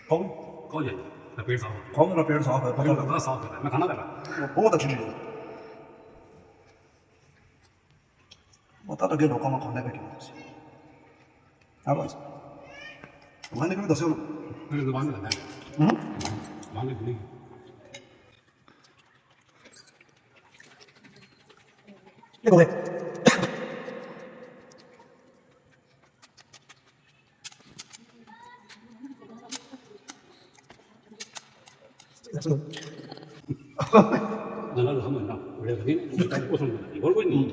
कौन कौन है लपेट साफ कौन मेरा पेट साफ है पता लगा साफ है मैं खाना कर रहा बहुत अच्छी चीज़ है पता लगे लोगों में खाने पे क्यों हाँ भाई मैंने कभी दसे मेरे जुबान में लगा है जुबान में खुली देखो भाई ना हम ना बड़े लगे वो सुन और कोई नहीं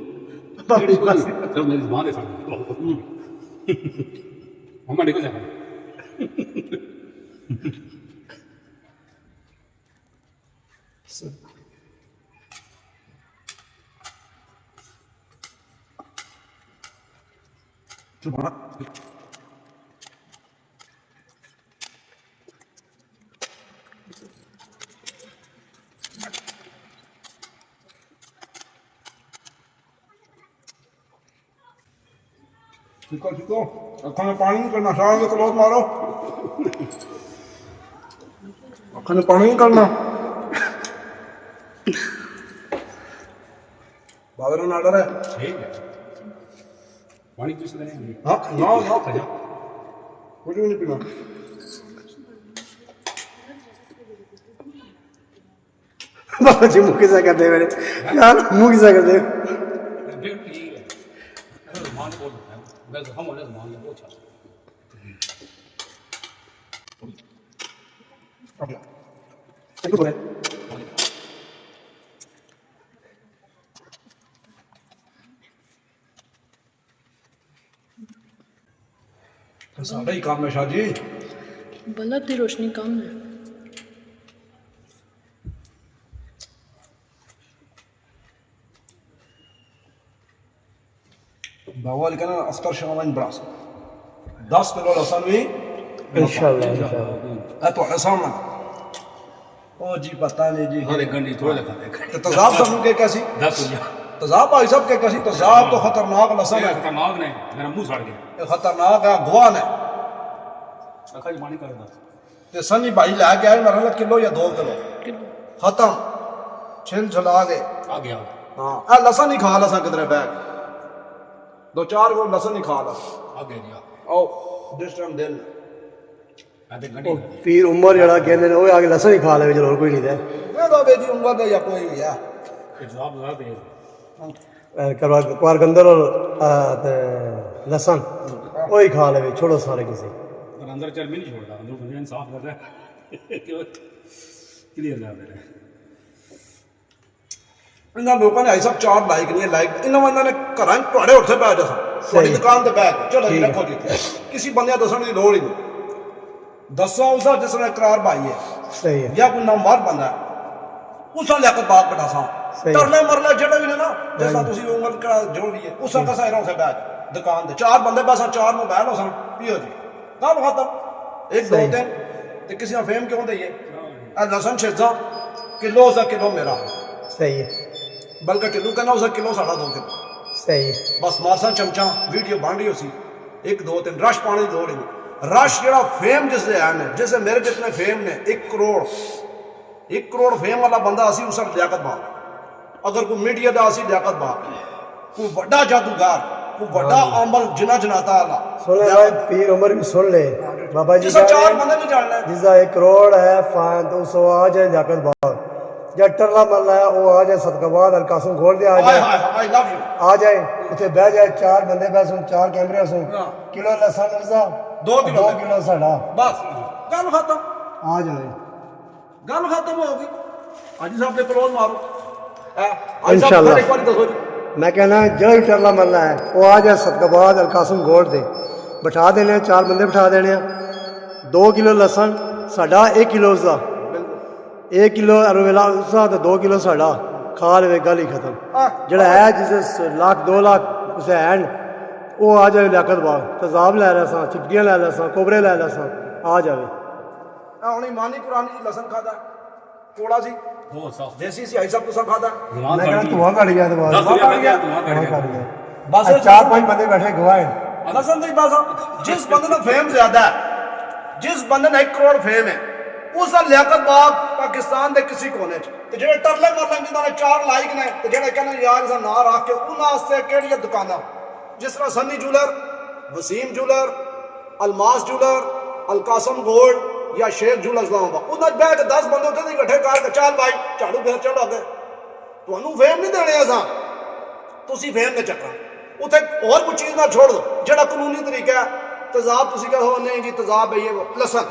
मेरी कोई तो मेरी जुबान है साथ मम्मा देखो जा चुप चिको अखा में पानी नहीं करना शाम में क्लोज मारो अखा में पानी नहीं करना बादल ना डर है ठीक है पानी किस तरह है हाँ ना ना खजा कुछ भी नहीं पीना बाबा जी मुँह किसा करते मेरे यार मुँह किसा करते देख ठीक है मान बोल मैं हम वाले मान ले बहुत अच्छा चलो बोले साढ़े ही काम है शाह जी बल्ला दी रोशनी कम है बाबा लिखा ना अस्कर शामान ब्रास 10 किलो लहसुन भी इंशाल्लाह तो सामने ओ जी पता नहीं जी हर एक घंटे थोड़ा दिखा दे तो तजाब सब के कैसी 10 रुपया तजाब भाई सब के कैसी तजाब तो खतरनाक लहसुन है खतरनाक नहीं मेरा मुंह सड़ गया ये खतरनाक है गुआन है अखा जी पानी कर दो ते सनी भाई लेके आए मेरा किलो या 2 किलो खत्म छिल छला गए आ गया हाँ ए लहसुन ही खा लसा किधर बैग 2-4 को लहसुन ही खा ला आ गया जी आओ जिस टाइम दिन आधे घंटे पीर उमर जड़ा कहते हैं वो आगे लसन ही खा ले जो और कोई नहीं दे मैं तो बेटी उम्र दे या कोई भी है जवाब बता दे करवा कुआर गंदर और लसन वो ही खा ले छोड़ो सारे किसी और अंदर चल भी नहीं छोड़ता अंदर बंदे साफ कर रहा है क्यों क्लियर कर दे रहे इन्होंने लोगों ने सब चार लाइक नहीं है लाइक इन्होंने ने घर थोड़े उत्थे पै जा थोड़ी दुकान ते बैठ चलो जी रखो जी किसी बंदे दसन की लोड़ ही नहीं दसो उस जिसने इकरार भाई है सही है या कोई नामवार बंदा है उसा लिया बात बटा सा सही। तरले मरले जेड़े भी ने ना जैसा तुसी उम्र का जो भी है उसा का साइरा उसे बैठ दुकान ते चार बंदे बस चार मोबाइल हो सन पियो जी गल खत्म 1-2-3 ते किसी ने फेम क्यों दईए आ लसन छेजा किलो उसा किलो मेरा सही है बल्कि किलो कहना उसा किलो साढ़ा 2 किलो सही है बस मारसा चमचा वीडियो बन रही उसी 1-2-3 रश पाने की लोड़ ही नहीं रश जरा फेम जिससे है ने जैसे मेरे जितने फेम ने 1 करोड़ फेम वाला बंदा असी उस लियाकत बाग अगर कोई मीडिया का असी लियाकत बाग कोई बड़ा जादूगर कोई बड़ा अमल जिना जनाता वाला सुन ले भाई पीर उमर भी सुन ले बाबा जी जिसका चार बंदे नहीं जान जिसका 1 करोड़ है फान तो सो आ जाए लियाकत बाग जब टरला मल है वो आ जाए सदकाबाद अलकासम खोल दे आ जाए आई लव यू आ जाए उसे बह जाए 4 बंदे बैसो 4 कैमरे सो किलो लसन मिलता 2 किलो 2 किलो साढ़ा बस गल खत्म आ जाए गल खत्म होगी हाजी साहब ने क्लोज मारो इंशाल्लाह। एक बार दसो जी मैं कहना जो ही टरला मरना है वो आ जाए सदकाबाद अलकासम गोड़ दे बिठा देने 4 बंदे बिठा देने 2 किलो लसन साढ़ा 1 किलो उसका 1 किलो अरवेला उसका तो 2 किलो साढ़ा खा ले गल ही खत्म जड़ा है जिसे 1 लाख 2 लाख उसे है वो आ जाए लियाकत बाग तजाब लै सा चिपटियाँ लै सा कोबरे लै सा आ जाए हुणी मानी पुरानी जी लसन खाता कोड़ा सी बहुत साफ देसी सी आई सब तुसा खाता जुबान मैं काट कहना दी धुआं कट गया तो दस रुपया लग गया तुम्हारा कट गया बस 4-5 बंदे बैठे गवाए लसन दी बस जिस बंदे ने फेम ज्यादा है जिस बंदे ने 1 करोड़ फेम है उसका लियाकत बाग पाकिस्तान के किसी कोने च जो टरले मरले जिन्होंने 4 लाइक ने तो जो कहने यार इसा ना रख के उन्होंने केड़ियां दुकाना जिस तरह Sunny jeweller, Wasim jeweller, Almas jeweller, Alkasam gold या शेख जूलर इस्लामाबाद उन्होंने बह के 10 बंदे उत्थे इकट्ठे करके चल भाई झाड़ू फेर चलो अगे तुहानू फेम नहीं देने असां तुसी फेम के चक्कर उत्थे और कोई चीज़ ना छोड़ दो जो कानूनी तरीका है तेजाब तुसी कहो नहीं जी तेजाब है ये लसन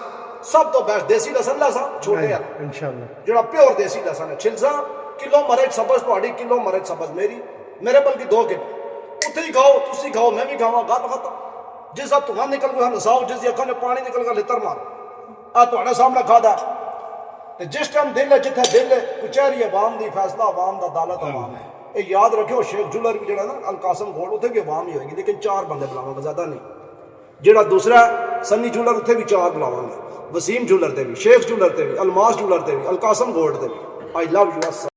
सब तो बेस्ट देसी लसन लसा छोटे वाला इंशाल्लाह जो प्योर देसी लसन है छिलसा किलो मरच सबज थोड़ी किलो मरच सबज मेरे बल्कि 2 किलो उत्थे ही खाओ तुसी खाओ मैं भी खावा गल खत्म जिस धुआं निकल गया नसाओ जिस अखा ने पानी निकल गया लितर मारो आ तुहाडे सामने खादा ते जिस टाइम दिल है जिथे दिल है कचहरी अवाम दी फैसला अवाम दा अदालत अवाम है ये याद रखियो शेख जूलर भी जो ना अलकासम गोल्ड उत्थे भी अवाम ही होगी लेकिन 4 बंदे बुलावांगे ज्यादा नहीं जो दूसरा सन्नी जूलर उत्थे भी 4 बुलावांगे वसीम जूलर ते भी शेख जूलर ते भी अलमास जूलर ते भी अलकासम गोल्ड ते भी आई लव यू।